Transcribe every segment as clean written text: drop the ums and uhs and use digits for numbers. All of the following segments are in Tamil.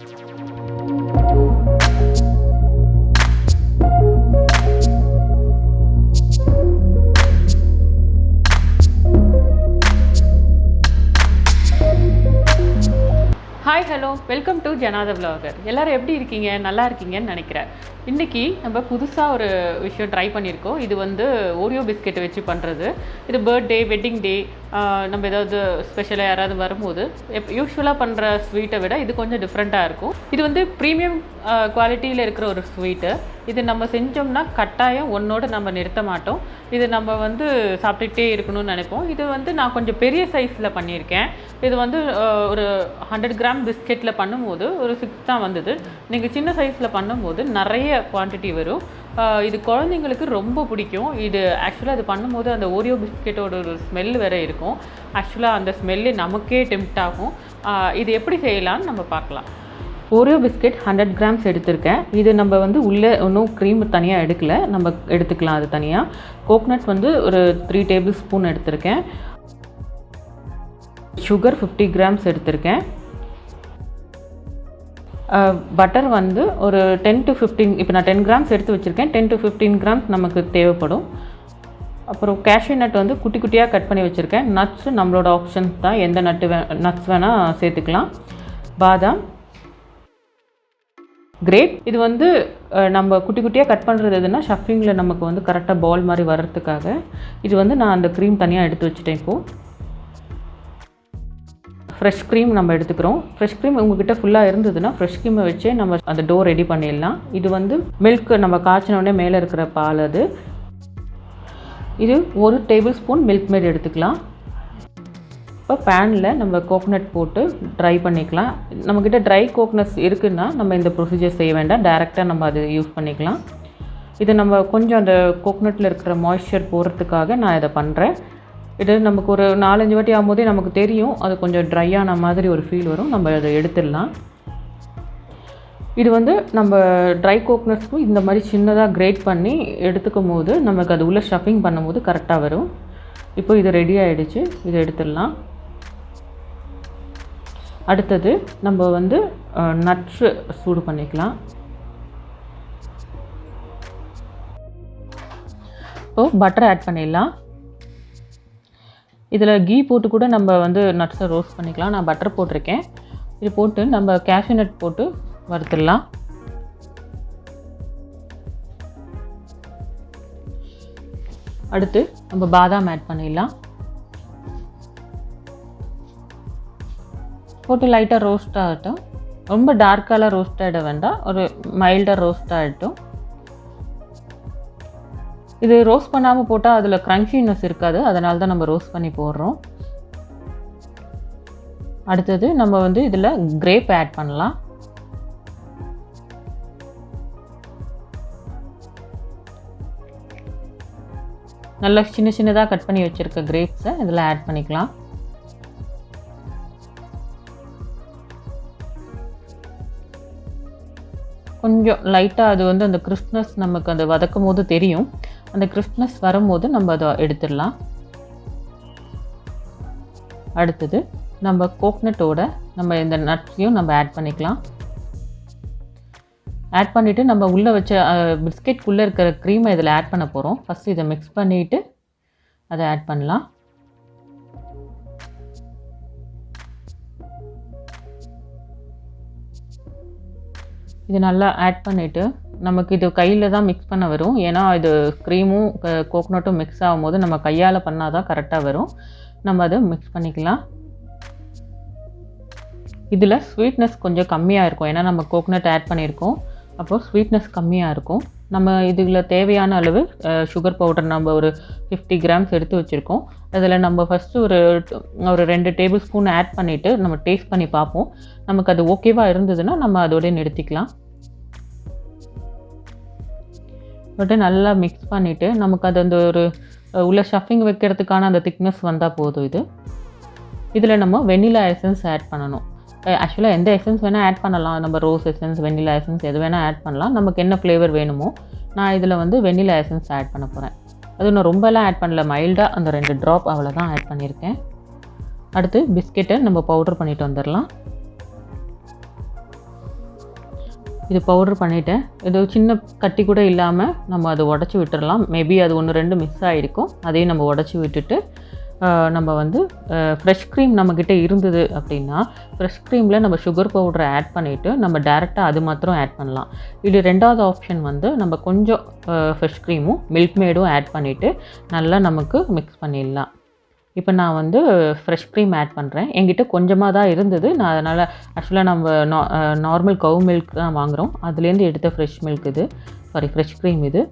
ஹாய் ஹலோ வெல்கம் டு ஜனாத விலாகர். எல்லோரும் எப்படி இருக்கீங்க? நல்லா இருக்கீங்கன்னு நினைக்கிறேன். இன்றைக்கி நம்ம புதுசாக ஒரு விஷயம் ட்ரை பண்ணியிருக்கோம். இது வந்து ஓரியோ பிஸ்கெட்டை வச்சு பண்ணுறது. இது பர்த்டே, வெட்டிங் டே, நம்ம ஏதாவது ஸ்பெஷலாக யாராவது வரும்போது யூஸ்வலாக பண்ணுற ஸ்வீட்டை விட இது கொஞ்சம் டிஃப்ரெண்ட்டாக இருக்கும். இது வந்து ப்ரீமியம் குவாலிட்டியில் இருக்கிற ஒரு ஸ்வீட்டு. இது நம்ம செஞ்சோம்னா கட்டாயம் ஒன்றோடு நம்ம நிறுத்த மாட்டோம். இது நம்ம வந்து சாப்பிட்டுக்கிட்டே இருக்கணும்னு நினைப்போம். இது வந்து நான் கொஞ்சம் பெரிய சைஸில் பண்ணியிருக்கேன். இது வந்து ஒரு 100 கிராம் பிஸ்கெட்டில் பண்ணும்போது ஒரு 6 தான் வந்தது. நீங்கள் சின்ன சைஸில் பண்ணும்போது நிறைய குவான்டிட்டி வரும். இது குழந்தைங்களுக்கு ரொம்ப பிடிக்கும். இது ஆக்சுவலாக அது பண்ணும்போது அந்த ஓரியோ பிஸ்கெட்டோட ஒரு ஸ்மெல் வேறு இருக்கும். ஆக்சுவலாக அந்த ஸ்மெல்லு நமக்கே டெம்ப்ட் ஆகும். இது எப்படி செய்யலான்னு நம்ம பார்க்கலாம். ஓரியோ பிஸ்கெட் 100 கிராம்ஸ் எடுத்திருக்கேன். இது நம்ம வந்து உள்ளே ஒன்றும் க்ரீம் தனியாக எடுக்கலை, நம்ம எடுத்துக்கலாம் அது தனியாக. கோக்னட் வந்து ஒரு 3 டேபிள் ஸ்பூன் எடுத்திருக்கேன். சுகர் 50 கிராம்ஸ் எடுத்திருக்கேன். பட்டர் வந்து ஒரு 10 to 15, இப்போ நான் 10 கிராம்ஸ் எடுத்து வச்சுருக்கேன். 10 to 15 கிராம்ஸ் நமக்கு தேவைப்படும். அப்புறம் கேஷ்யூ நட் வந்து குட்டி குட்டியாக கட் பண்ணி வச்சுருக்கேன். நட்ஸு நம்மளோட ஆப்ஷன்ஸ் தான், எந்த நட்ஸ் வேணால் சேர்த்துக்கலாம். பாதாம், கிரேப். இது வந்து நம்ம குட்டி குட்டியாக கட் பண்ணுறது எதுனா ஷஃபிங்கில் நமக்கு வந்து கரெக்டாக பால் மாதிரி வர்றதுக்காக. இது வந்து நான் அந்த க்ரீம் தனியாக எடுத்து வச்சுட்டேன். இப்போது ஃப்ரெஷ் க்ரீம் நம்ம எடுத்துக்கிறோம். ஃப்ரெஷ் க்ரீம் உங்கள்கிட்ட ஃபுல்லாக இருந்ததுன்னா ஃப்ரெஷ் க்ரீமை வச்சே நம்ம அந்த டோ ரெடி பண்ணிடலாம். இது வந்து மில்க் நம்ம காய்ச்சினோடனே மேலே இருக்கிற பால் அது. இது 1 டேபிள் ஸ்பூன் மில்க் மேட் எடுத்துக்கலாம். இப்போ பேனில் நம்ம கோகோனட் போட்டு ட்ரை பண்ணிக்கலாம். நம்மக்கிட்ட ட்ரை கோகோனட்ஸ் இருக்குதுன்னா நம்ம இந்த ப்ரொசீஜர் செய்ய வேண்டாம், டைரெக்டாக நம்ம அது யூஸ் பண்ணிக்கலாம். இது நம்ம கொஞ்சம் அந்த கோகோனட்டில் இருக்கிற மாய்ஸ்சர் போகிறதுக்காக நான் இதை பண்ணுறேன். இது நமக்கு ஒரு 4-5 வாட்டி ஆகும்போதே நமக்கு தெரியும், அது கொஞ்சம் ட்ரையான மாதிரி ஒரு ஃபீல் வரும். நம்ம அதை எடுத்துடலாம். இது வந்து நம்ம ட்ரை கோகோனட்ஸ்க்கும் இந்த மாதிரி சின்னதாக கிரேட் பண்ணி எடுத்துக்கும் போது நமக்கு அது உள்ள ஸ்டஃபிங் பண்ணும்போது கரெக்டாக வரும். இப்போ இது ரெடி ஆகிடுச்சு, இதை எடுத்துடலாம். அடுத்தது நம்ம வந்து நட்ஸு சூடு பண்ணிக்கலாம். இப்போது பட்டர் ஆட் பண்ணிடலாம். இதில் கீ போட்டு கூட நம்ம வந்து நட்ஸை ரோஸ்ட் பண்ணிக்கலாம். நான் பட்டர் போட்டிருக்கேன். இது போட்டு நம்ம கேஷ்யூ நட் போட்டு வறுத்துடலாம். அடுத்து நம்ம பாதாம் ஆட் பண்ணிடலாம். போட்டு லைட்டாக ரோஸ்ட் ஆகட்டும். ரொம்ப டார்க்காலாம் ரோஸ்ட் ஆகிட வேண்டாம், ஒரு மைல்டாக ரோஸ்ட் ஆகிட்டும். இது ரோஸ்ட் பண்ணாமல் போட்டால் அதில் க்ரன்ச்சினஸ் இருக்காது, அதனால தான் நம்ம ரோஸ்ட் பண்ணி போடுறோம். அடுத்தது நம்ம வந்து இதில் கிரேப் ஆட் பண்ணலாம். நல்லா சின்ன சின்னதாக கட் பண்ணி வச்சுருக்க கிரேப்ஸை இதில் ஆட் பண்ணிக்கலாம். கொஞ்சம் லைட்டாக அது வந்து அந்த கிறிஸ்ப்னஸ் நமக்கு அந்த வதக்கும் போது தெரியும். அந்த கிறிஸ்ப்னஸ் வரும்போது நம்ம அதை எடுத்துடலாம். அடுத்தது நம்ம கோகோனட்டோட நம்ம இந்த நட்ஸையும் நம்ம ஆட் பண்ணிக்கலாம். ஆட் பண்ணிவிட்டு நம்ம உள்ளே வச்ச பிஸ்கெட்குள்ளே இருக்கிற க்ரீமை இதில் ஆட் பண்ண போகிறோம். ஃபஸ்ட்டு இதை மிக்ஸ் பண்ணிவிட்டு அதை ஆட் பண்ணலாம். இது நல்லா ஆட் பண்ணிவிட்டு நமக்கு இது கையில் தான் மிக்ஸ் பண்ண வரும். ஏன்னா இது க்ரீமும் கோகோனட்டும் மிக்ஸ் ஆகும்போது நம்ம கையால் பண்ணால் தான் கரெக்டாக வரும். நம்ம அதை மிக்ஸ் பண்ணிக்கலாம். இதில் ஸ்வீட்னஸ் கொஞ்சம் கம்மியாக இருக்கும், ஏன்னா நம்ம கோகோனட் ஆட் பண்ணியிருக்கோம். அப்போது ஸ்வீட்னஸ் கம்மியாக இருக்கும். நம்ம இதில் தேவையான அளவு சுகர் பவுடர் நம்ம ஒரு 50 கிராம்ஸ் எடுத்து வச்சுருக்கோம். அதில் நம்ம ஃபஸ்ட்டு ஒரு 2 டேபிள் ஸ்பூன் ஆட் பண்ணிவிட்டு நம்ம டேஸ்ட் பண்ணி பார்ப்போம். நமக்கு அது ஓகேவாக இருந்ததுன்னா நம்ம அதோடய நிறுத்திக்கலாம். போட்டு நல்லா மிக்ஸ் பண்ணிவிட்டு நமக்கு அது அந்த ஒரு உள்ள ஸ்டஃபிங் வைக்கிறதுக்கான அந்த திக்னஸ் வந்தால் போதும். இதில் நம்ம வெண்ணிலா எசன்ஸ் ஆட் பண்ணணும். ஆக்சுவலாக எந்த எசன்ஸ் வேணால் ஆட் பண்ணலாம். நம்ம ரோஸ் எசன்ஸ், வெண்ணிலா எசன்ஸ் எது வேணால் ஆட் பண்ணலாம். நமக்கு என்ன ஃப்ளேவர் வேணுமோ. நான் இதில் வந்து வெண்ணிலா எசன்ஸ் ஆட் பண்ண போகிறேன். அது நான் ரொம்பலாம் ஆட் பண்ணல, மைல்டாக அந்த 2 ட்ராப் அவ்வளோதான் ஆட் பண்ணியிருக்கேன். அடுத்து பிஸ்கெட்டை நம்ம பவுடர் பண்ணிட்டு வந்துடலாம். இது பவுட்ரு பண்ணிவிட்டேன். இது சின்ன கட்டி கூட இல்லாமல் நம்ம அதை உடச்சி விட்டுடலாம். மேபி அது 1, 2 மிஸ் ஆகிருக்கும். அதையும் நம்ம உடச்சி விட்டுட்டு நம்ம வந்து ஃப்ரெஷ் க்ரீம் நம்மக்கிட்ட இருந்தது அப்படின்னா ஃப்ரெஷ் க்ரீமில் நம்ம சுகர் பவுடரை ஆட் பண்ணிவிட்டு நம்ம டேரெக்டாக அது மாத்திரம் ஆட் பண்ணலாம். இது 2வது ஆப்ஷன் வந்து நம்ம கொஞ்சம் ஃப்ரெஷ் க்ரீமும் மில்க் மேடும் ஆட் பண்ணிவிட்டு நல்லா நமக்கு மிக்ஸ் பண்ணிடலாம். இப்போ நான் வந்து ஃப்ரெஷ் க்ரீம் ஆட் பண்ணுறேன். என்கிட்ட கொஞ்சமாக தான் இருந்தது. நான் அதனால் ஆக்சுவலாக நம்ம நார்மல் கவு மில்க் தான் வாங்குகிறோம். அதுலேருந்து எடுத்த ஃப்ரெஷ் மில்க் இது, ஃப்ரெஷ் க்ரீம் இது.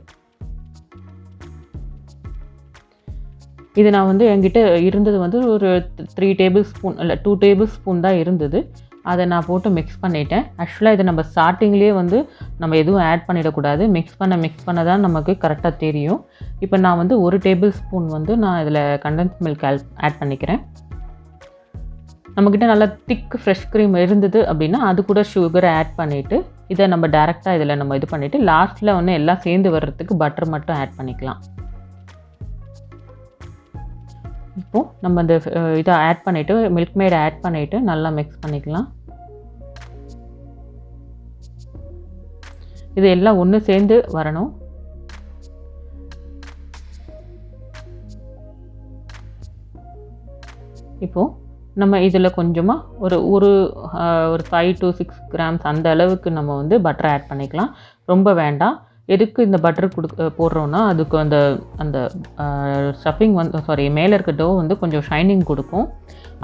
இது நான் வந்து என்கிட்ட இருந்தது வந்து ஒரு 3 டேபிள் ஸ்பூன் இல்லை 2 டேபிள் ஸ்பூன் தான் இருந்தது. அதை நான் போட்டு மிக்ஸ் பண்ணிட்டேன். ஆக்சுவலாக இதை நம்ம ஸ்டார்டிங்லேயே வந்து நம்ம எதுவும் ஆட் பண்ணிடக்கூடாது. மிக்ஸ் பண்ண தான் நமக்கு கரெக்டாக தெரியும். இப்போ நான் வந்து 1 டேபிள் ஸ்பூன் வந்து நான் இதில் கண்டென்ஸ் மில்க் ஆட் பண்ணிக்கிறேன். நம்மக்கிட்ட நல்லா திக் ஃப்ரெஷ் க்ரீம் இருந்தது அப்படின்னா அது கூட சுகரை ஆட் பண்ணிவிட்டு இதை நம்ம டேரெக்டாக இதில் நம்ம இது பண்ணிவிட்டு லாஸ்ட்டில் வந்து எல்லாம் சேர்ந்து வர்றதுக்கு பட்டர் மட்டும் ஆட் பண்ணிக்கலாம். இப்போது நம்ம இந்த இதை ஆட் பண்ணிவிட்டு மில்க் மேடை ஆட் பண்ணிவிட்டு நல்லா மிக்ஸ் பண்ணிக்கலாம். இது எல்லாம் ஒன்று சேர்ந்து வரணும். இப்போது நம்ம இதில் கொஞ்சமாக ஒரு 5 to 6 grams அந்த அளவுக்கு நம்ம வந்து பட்டர் ஆட் பண்ணிக்கலாம். ரொம்ப வேண்டாம். எதுக்கு இந்த பட்டர் போடுறோன்னா அதுக்கு அந்த அந்த ஸ்டஃபிங் வந்து மேலே இருக்க டோ வந்து கொஞ்சம் ஷைனிங் கொடுக்கும்.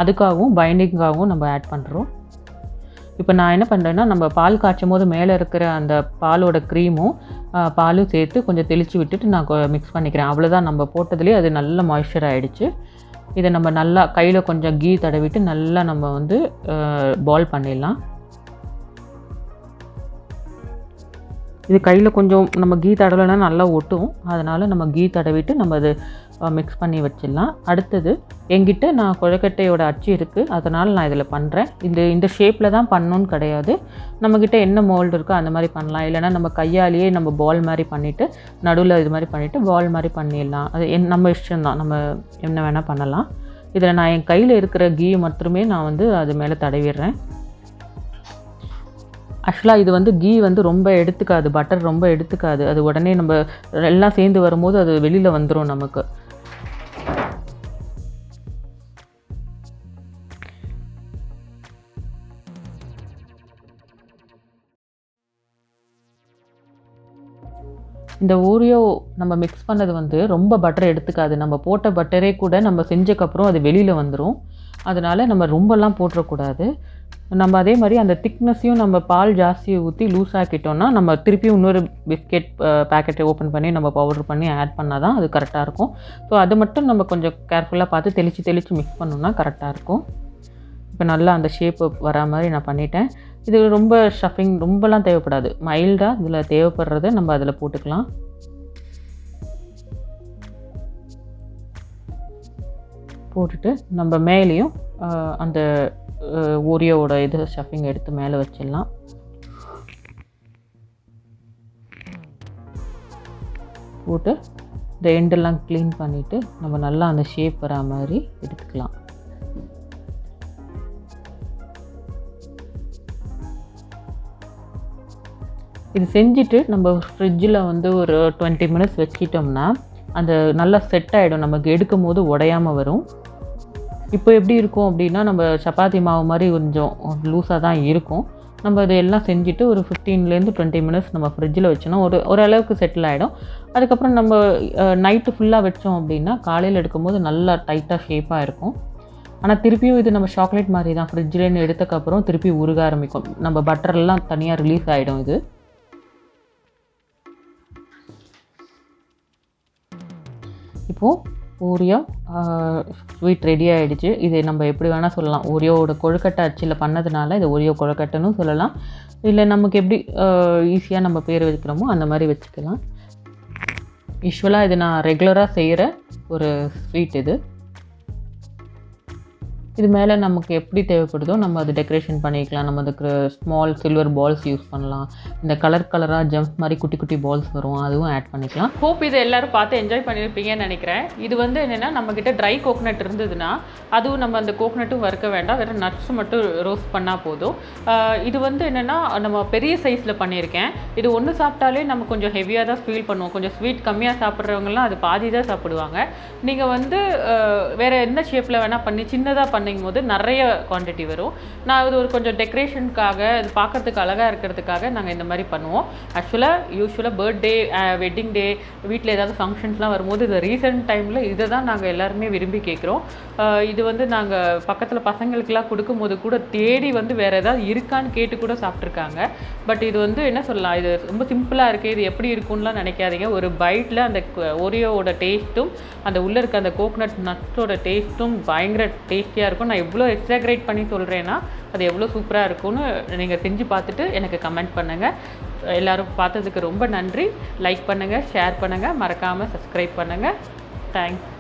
அதுக்காகவும் பைண்டிங்காகவும் நம்ம ஆட் பண்ணுறோம். இப்போ நான் என்ன பண்ணுறேன்னா நம்ம பால் காய்ச்சும் போது மேலே இருக்கிற அந்த பாலோட க்ரீமும் பாலும் சேர்த்து கொஞ்சம் தெளித்து விட்டுட்டு நான் மிக்ஸ் பண்ணிக்கிறேன். அவ்வளோதான், நம்ம போட்டதுலேயே அது நல்ல மாய்ஸ்சர் ஆகிடுச்சு. இதை நம்ம நல்லா கையில் கொஞ்சம் கீ தடவிட்டு நல்லா நம்ம வந்து பால் பண்ணிடலாம். இது கையில் கொஞ்சம் நம்ம கீ தடவைனா நல்லா ஒட்டும். அதனால் நம்ம கீ தடவிட்டு நம்ம அது மிக்ஸ் பண்ணி வச்சிடலாம். அடுத்தது என்கிட்ட நான் கொழுக்கட்டையோட அச்சு இருக்குது, அதனால் நான் இதில் பண்ணுறேன். இந்த ஷேப்பில் தான் பண்ணணுன்னு கிடையாது. நம்மக்கிட்ட என்ன மோல்டு இருக்கோ அந்த மாதிரி பண்ணலாம். இல்லைனா நம்ம கையாலேயே நம்ம பால் மாதிரி பண்ணிவிட்டு நடுவில் இது மாதிரி பண்ணிவிட்டு பால் மாதிரி பண்ணிடலாம். அது நம்ம இஷ்டம்தான், நம்ம என்ன வேணால் பண்ணலாம். இதில் நான் என் கையில் இருக்கிற கீ மட்டுமே நான் வந்து அது மேலே தடவிடுறேன். ஆக்சுவலாக இது வந்து கீ வந்து ரொம்ப எடுத்துக்காது, பட்டர் ரொம்ப எடுத்துக்காது. அது உடனே நம்ம எல்லாம் சேர்ந்து வரும்போது அது வெளியில் வந்துடும் நமக்கு. இந்த ஓரியோ நம்ம மிக்ஸ் பண்ணது வந்து ரொம்ப பட்டர் எடுத்துக்காது. நம்ம போட்ட பட்டரே கூட நம்ம செஞ்சக்கப்புறம் அது வெளியில் வந்துடும். அதனால் நம்ம ரொம்பலாம் போட்டுறக்கூடாது. நம்ம அதே மாதிரி அந்த திக்னஸையும் நம்ம பால் ஜாஸ்தியை ஊற்றி லூஸ் ஆக்கிட்டோம்னா நம்ம திருப்பியும் இன்னொரு பிஸ்கெட் பேக்கெட்டை ஓப்பன் பண்ணி நம்ம பவுடர் பண்ணி ஆட் பண்ணால் தான் அது கரெக்டாக இருக்கும். ஸோ அது மட்டும் நம்ம கொஞ்சம் கேர்ஃபுல்லாக பார்த்து தெளித்து மிக்ஸ் பண்ணோம்னா கரெக்டாக இருக்கும். இப்போ நல்லா அந்த ஷேப்பு வரா மாதிரி நான் பண்ணிட்டேன். இது ரொம்ப ஸ்டஃபிங் ரொம்பலாம் தேவைப்படாது. மைல்டாக இதில் தேவைப்படுறத நம்ம அதில் போட்டுக்கலாம். போட்டுட்டு நம்ம மேலேயும் அந்த ஓரியோவோட இது ஸ்டஃபிங் எடுத்து மேலே வச்சிடலாம். போட்டு இந்த எண்டெல்லாம் க்ளீன் பண்ணிவிட்டு நம்ம நல்லா அந்த ஷேப் வரா மாதிரி எடுத்துக்கலாம். இது செஞ்சுட்டு நம்ம ஃப்ரிட்ஜில் வந்து ஒரு 20 minutes வச்சிட்டோம்னா அந்த நல்லா செட் ஆகிடும். நமக்கு எடுக்கும் போது உடையாமல் வரும். இப்போ எப்படி இருக்கும் அப்படின்னா நம்ம சப்பாத்தி மாவு மாதிரி கொஞ்சம் லூஸாக தான் இருக்கும். நம்ம இதையெல்லாம் செஞ்சுட்டு ஒரு 15 to 20 minutes நம்ம ஃப்ரிட்ஜில் வச்சோன்னா ஓரளவுக்கு செட்டில் ஆகிடும். அதுக்கப்புறம் நம்ம நைட்டு ஃபுல்லாக வச்சோம் அப்படின்னா காலையில் எடுக்கும்போது நல்லா டைட்டாக ஷேப்பாக இருக்கும். ஆனால் திருப்பியும் இது நம்ம சாக்லேட் மாதிரி தான், ஃப்ரிட்ஜிலேருந்து எடுத்தக்கப்புறம் திருப்பி உருக ஆரம்பிக்கும். நம்ம பட்டரெல்லாம் தனியாக ரிலீஸ் ஆகிடும். இது இப்போது ஓரியோ ஸ்வீட் ரெடி ஆகிடுச்சு. இது நம்ம எப்படி வேணால் சொல்லலாம். ஓரியோவோட கொழுக்கட்டை அச்சில் பண்ணதுனால இது ஓரியோ கொழுக்கட்டைன்னு சொல்லலாம். இல்லை நமக்கு எப்படி ஈஸியாக நம்ம பேர் வைக்கிறோமோ அந்த மாதிரி வச்சுக்கலாம். யூஸ்வலாக இது நான் ரெகுலராக செய்கிற ஒரு ஸ்வீட். இது இது மேலே நமக்கு எப்படி தேவைப்படுதோ நம்ம அது டெக்கரேஷன் பண்ணிக்கலாம். நம்ம அதுக்கு ஸ்மால் சில்வர் பால்ஸ் யூஸ் பண்ணலாம். இந்த கலராக ஜம்ப் மாதிரி குட்டி குட்டி பால்ஸ் வரும், அதுவும் ஆட் பண்ணிக்கலாம். ஹோப் இதை எல்லோரும் பார்த்து என்ஜாய் பண்ணியிருப்பீங்கன்னு நினைக்கிறேன். இது வந்து என்னென்னா நம்மக்கிட்ட ட்ரை கோகனட் இருந்ததுன்னா அதுவும் நம்ம அந்த கோகனட்டும் வறுக்க வேண்டாம், வெறும் நட்ஸ் மட்டும் ரோஸ்ட் பண்ணால் போதும். இது வந்து என்னென்னா நம்ம பெரிய சைஸில் பண்ணியிருக்கேன். இது ஒன்று சாப்பிட்டாலே நம்ம கொஞ்சம் ஹெவியாக தான் ஃபீல் பண்ணுவோம். கொஞ்சம் ஸ்வீட் கம்மியாக சாப்பிட்றவங்கலாம் அது பாதி தான் சாப்பிடுவாங்க. நீங்கள் வந்து வேறு என்ன ஷேப்பில் வேணால் பண்ணி சின்னதாக பண்ணும் போது நிறைய குவான்டிட்டி வரும். நான் இது ஒரு கொஞ்சம் டெக்கரேஷனுக்காக, இது பார்க்குறதுக்கு அழகாக இருக்கிறதுக்காக நாங்கள் இந்த மாதிரி பண்ணுவோம். யூஸ்வலாக பர்த்டே, வெட்டிங் டே, வீட்டில் ஏதாவது ஃபங்க்ஷன்ஸ்லாம் வரும்போது இது ரீசெண்ட் டைமில் இதை தான் நாங்கள் எல்லாருமே விரும்பி கேட்குறோம். இது வந்து நாங்கள் பக்கத்தில் பசங்களுக்கெல்லாம் கொடுக்கும்போது கூட தேடி வந்து வேறு ஏதாவது இருக்கான்னு கேட்டு கூட சாப்பிட்ருக்காங்க. பட் இது வந்து என்ன சொல்லலாம், இது ரொம்ப சிம்பிளாக இருக்குது, இது எப்படி இருக்கும்லாம் நினைக்காதீங்க. ஒரு பைட்டில் அந்த ஓரியோவோட டேஸ்ட்டும் அந்த உள்ளே இருக்க அந்த கோகனட் நட்ஸோட டேஸ்ட்டும் பயங்கர டேஸ்டியாக இருக்கும். நான் எவ்வளோ எக்ஸாக்ரேட் பண்ணி சொல்கிறேன்னா அது எவ்வளோ சூப்பராக இருக்கும்னு நீங்கள் செஞ்சு பார்த்துட்டு எனக்கு கமெண்ட் பண்ணுங்கள். எல்லோரும் பார்த்ததுக்கு ரொம்ப நன்றி. லைக் பண்ணுங்கள், ஷேர் பண்ணுங்கள், மறக்காமல் சப்ஸ்கிரைப் பண்ணுங்கள். தேங்க்ஸ்.